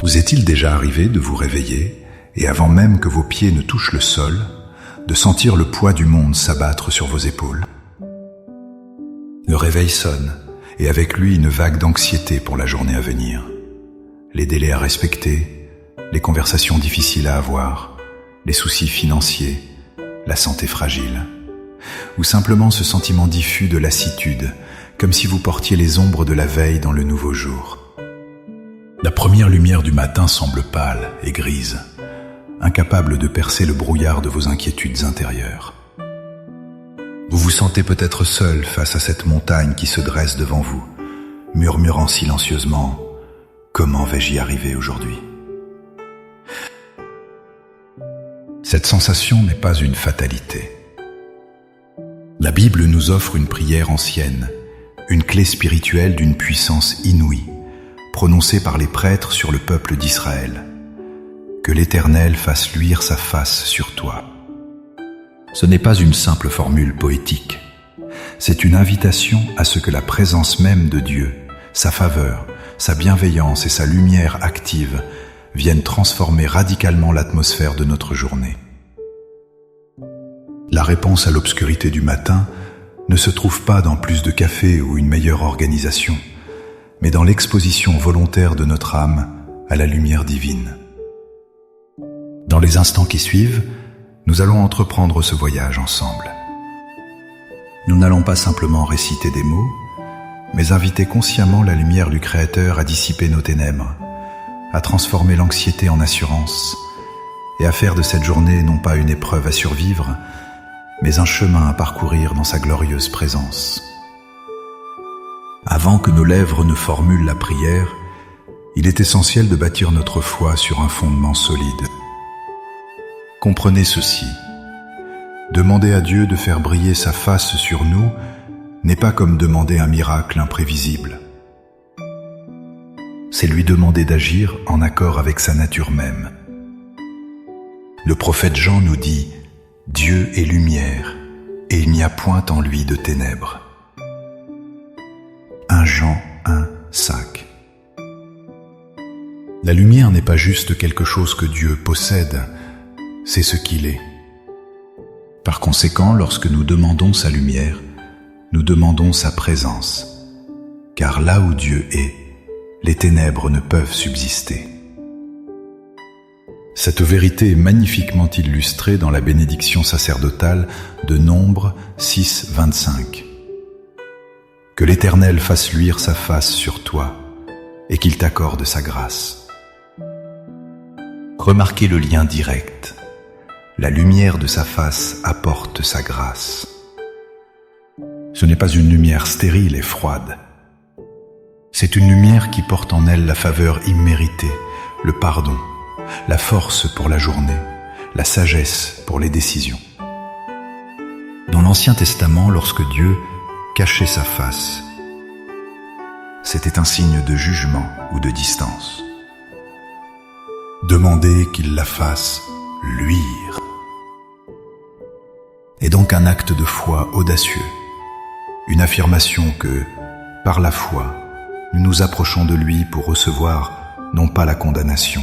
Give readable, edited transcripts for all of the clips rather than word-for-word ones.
Vous est-il déjà arrivé de vous réveiller, et avant même que vos pieds ne touchent le sol, de sentir le poids du monde s'abattre sur vos épaules? Le réveil sonne, et avec lui une vague d'anxiété pour la journée à venir. Les délais à respecter, les conversations difficiles à avoir, les soucis financiers, la santé fragile, ou simplement ce sentiment diffus de lassitude, comme si vous portiez les ombres de la veille dans le nouveau jour. La première lumière du matin semble pâle et grise, incapable de percer le brouillard de vos inquiétudes intérieures. Vous vous sentez peut-être seul face à cette montagne qui se dresse devant vous, murmurant silencieusement « Comment vais-je y arriver aujourd'hui ?» Cette sensation n'est pas une fatalité. La Bible nous offre une prière ancienne, une clé spirituelle d'une puissance inouïe, prononcée par les prêtres sur le peuple d'Israël. Que l'Éternel fasse luire sa face sur toi. Ce n'est pas une simple formule poétique. C'est une invitation à ce que la présence même de Dieu, sa faveur, sa bienveillance et sa lumière active viennent transformer radicalement l'atmosphère de notre journée. La réponse à l'obscurité du matin ne se trouve pas dans plus de café ou une meilleure organisation, mais dans l'exposition volontaire de notre âme à la lumière divine. Dans les instants qui suivent, nous allons entreprendre ce voyage ensemble. Nous n'allons pas simplement réciter des mots, mais inviter consciemment la lumière du Créateur à dissiper nos ténèbres, à transformer l'anxiété en assurance, et à faire de cette journée non pas une épreuve à survivre, mais un chemin à parcourir dans sa glorieuse présence. Avant que nos lèvres ne formulent la prière, il est essentiel de bâtir notre foi sur un fondement solide. Comprenez ceci. Demander à Dieu de faire briller sa face sur nous n'est pas comme demander un miracle imprévisible. C'est lui demander d'agir en accord avec sa nature même. Le prophète Jean nous dit « Dieu est lumière, et il n'y a point en lui de ténèbres ». 1 Jean 1, 5. La lumière n'est pas juste quelque chose que Dieu possède, c'est ce qu'il est. Par conséquent, lorsque nous demandons sa lumière, nous demandons sa présence, car là où Dieu est, les ténèbres ne peuvent subsister. Cette vérité est magnifiquement illustrée dans la bénédiction sacerdotale de Nombre 6, 25. Que l'Éternel fasse luire sa face sur toi et qu'il t'accorde sa grâce. Remarquez le lien direct. La lumière de sa face apporte sa grâce. Ce n'est pas une lumière stérile et froide. C'est une lumière qui porte en elle la faveur imméritée, le pardon, la force pour la journée, la sagesse pour les décisions. Dans l'Ancien Testament, lorsque Dieu cachait sa face, c'était un signe de jugement ou de distance. Demandez qu'il la fasse luire est donc un acte de foi audacieux, une affirmation que, par la foi, nous nous approchons de lui pour recevoir non pas la condamnation,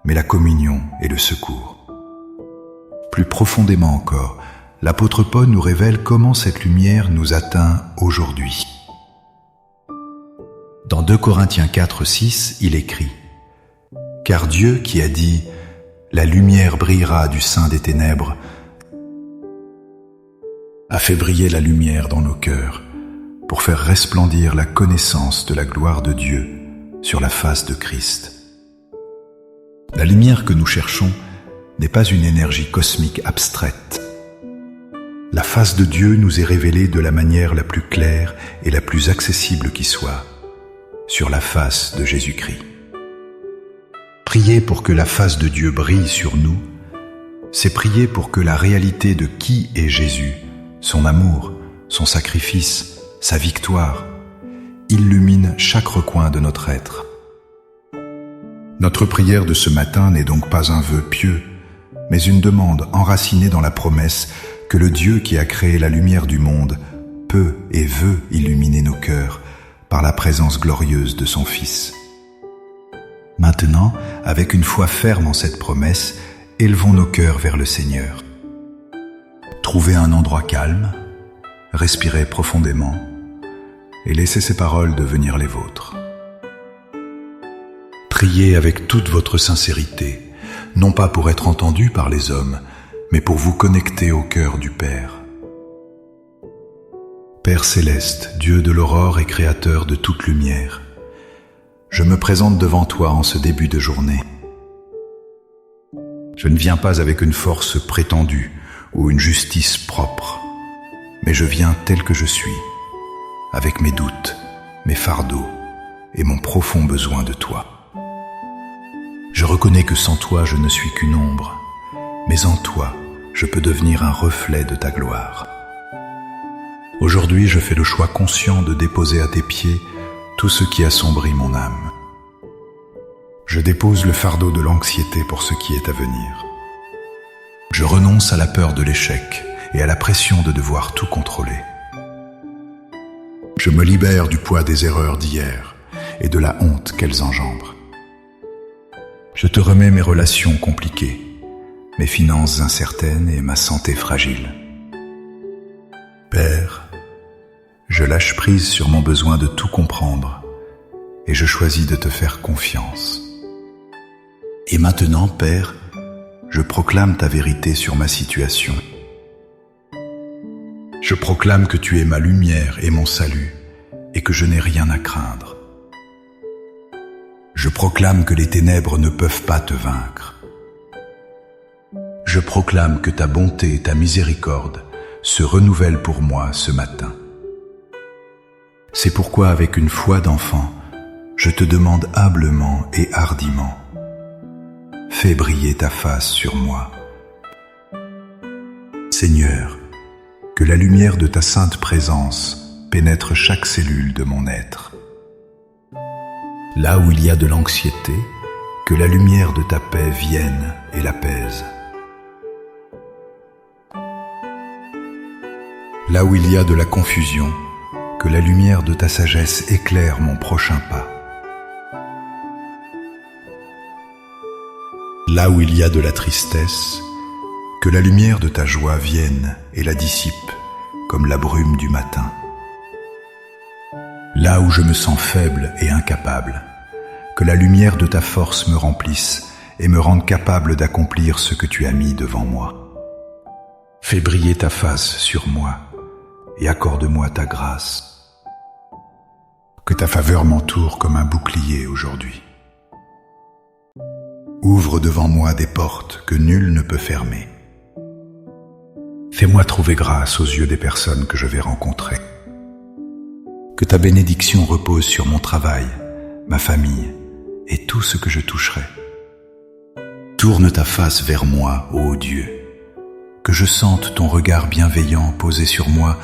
mais la communion et le secours. Plus profondément encore, l'apôtre Paul nous révèle comment cette lumière nous atteint aujourd'hui. Dans 2 Corinthiens 4, 6, il écrit « Car Dieu qui a dit « La lumière brillera du sein des ténèbres » a fait briller la lumière dans nos cœurs pour faire resplendir la connaissance de la gloire de Dieu sur la face de Christ. La lumière que nous cherchons n'est pas une énergie cosmique abstraite. La face de Dieu nous est révélée de la manière la plus claire et la plus accessible qui soit, sur la face de Jésus-Christ. Prier pour que la face de Dieu brille sur nous, c'est prier pour que la réalité de qui est Jésus, son amour, son sacrifice, sa victoire, illumine chaque recoin de notre être. Notre prière de ce matin n'est donc pas un vœu pieux, mais une demande enracinée dans la promesse que le Dieu qui a créé la lumière du monde peut et veut illuminer nos cœurs par la présence glorieuse de son Fils. Maintenant, avec une foi ferme en cette promesse, élevons nos cœurs vers le Seigneur. Trouvez un endroit calme, respirez profondément et laissez ces paroles devenir les vôtres. Priez avec toute votre sincérité, non pas pour être entendu par les hommes, mais pour vous connecter au cœur du Père. Père céleste, Dieu de l'aurore et créateur de toute lumière, je me présente devant toi en ce début de journée. Je ne viens pas avec une force prétendue ou une justice propre, mais je viens tel que je suis, avec mes doutes, mes fardeaux et mon profond besoin de toi. Je reconnais que sans toi je ne suis qu'une ombre, mais en toi je peux devenir un reflet de ta gloire. Aujourd'hui, je fais le choix conscient de déposer à tes pieds tout ce qui assombrit mon âme. Je dépose le fardeau de l'anxiété pour ce qui est à venir. Je renonce à la peur de l'échec et à la pression de devoir tout contrôler. Je me libère du poids des erreurs d'hier et de la honte qu'elles engendrent. Je te remets mes relations compliquées, mes finances incertaines et ma santé fragile. Père, je lâche prise sur mon besoin de tout comprendre et je choisis de te faire confiance. Et maintenant, Père, je proclame ta vérité sur ma situation. Je proclame que tu es ma lumière et mon salut et que je n'ai rien à craindre. Je proclame que les ténèbres ne peuvent pas te vaincre. Je proclame que ta bonté et ta miséricorde se renouvellent pour moi ce matin. C'est pourquoi, avec une foi d'enfant, je te demande humblement et hardiment, fais briller ta face sur moi. Seigneur, que la lumière de ta sainte présence pénètre chaque cellule de mon être. Là où il y a de l'anxiété, que la lumière de ta paix vienne et l'apaise. Là où il y a de la confusion, que la lumière de ta sagesse éclaire mon prochain pas. Là où il y a de la tristesse, que la lumière de ta joie vienne et la dissipe comme la brume du matin. Là où je me sens faible et incapable, que la lumière de ta force me remplisse et me rende capable d'accomplir ce que tu as mis devant moi. Fais briller ta face sur moi et accorde-moi ta grâce. Que ta faveur m'entoure comme un bouclier aujourd'hui. Ouvre devant moi des portes que nul ne peut fermer. Fais-moi trouver grâce aux yeux des personnes que je vais rencontrer. Que ta bénédiction repose sur mon travail, ma famille et tout ce que je toucherai. Tourne ta face vers moi, ô Dieu. Que je sente ton regard bienveillant posé sur moi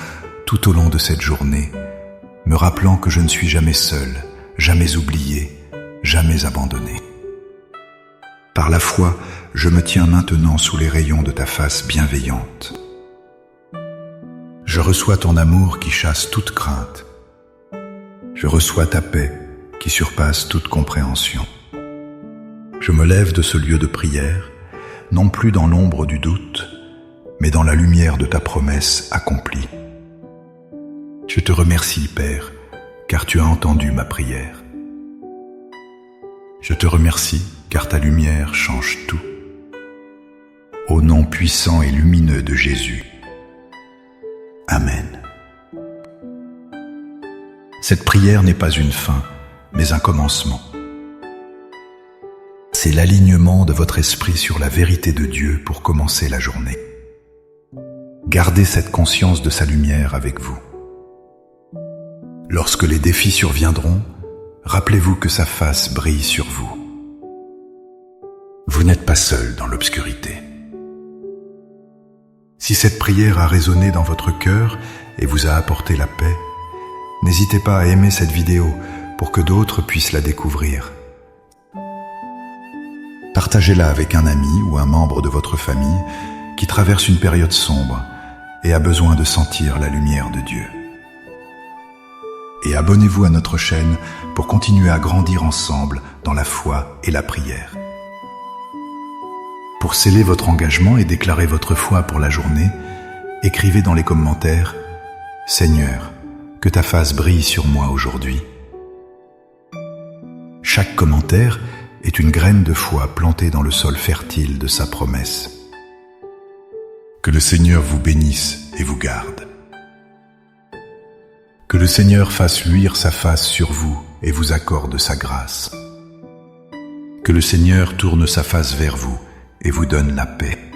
tout au long de cette journée, me rappelant que je ne suis jamais seul, jamais oublié, jamais abandonné. Par la foi, je me tiens maintenant sous les rayons de ta face bienveillante. Je reçois ton amour qui chasse toute crainte. Je reçois ta paix qui surpasse toute compréhension. Je me lève de ce lieu de prière, non plus dans l'ombre du doute, mais dans la lumière de ta promesse accomplie. Je te remercie, Père, car tu as entendu ma prière. Je te remercie, car ta lumière change tout. Au nom puissant et lumineux de Jésus. Amen. Cette prière n'est pas une fin, mais un commencement. C'est l'alignement de votre esprit sur la vérité de Dieu pour commencer la journée. Gardez cette conscience de sa lumière avec vous. Lorsque les défis surviendront, rappelez-vous que sa face brille sur vous. Vous n'êtes pas seul dans l'obscurité. Si cette prière a résonné dans votre cœur et vous a apporté la paix, n'hésitez pas à aimer cette vidéo pour que d'autres puissent la découvrir. Partagez-la avec un ami ou un membre de votre famille qui traverse une période sombre et a besoin de sentir la lumière de Dieu. et abonnez-vous à notre chaîne pour continuer à grandir ensemble dans la foi et la prière. Pour sceller votre engagement et déclarer votre foi pour la journée, écrivez dans les commentaires « Seigneur, que ta face brille sur moi aujourd'hui ». Chaque commentaire est une graine de foi plantée dans le sol fertile de sa promesse. Que le Seigneur vous bénisse et vous garde. Que le Seigneur fasse luire sa face sur vous et vous accorde sa grâce. Que le Seigneur tourne sa face vers vous et vous donne la paix.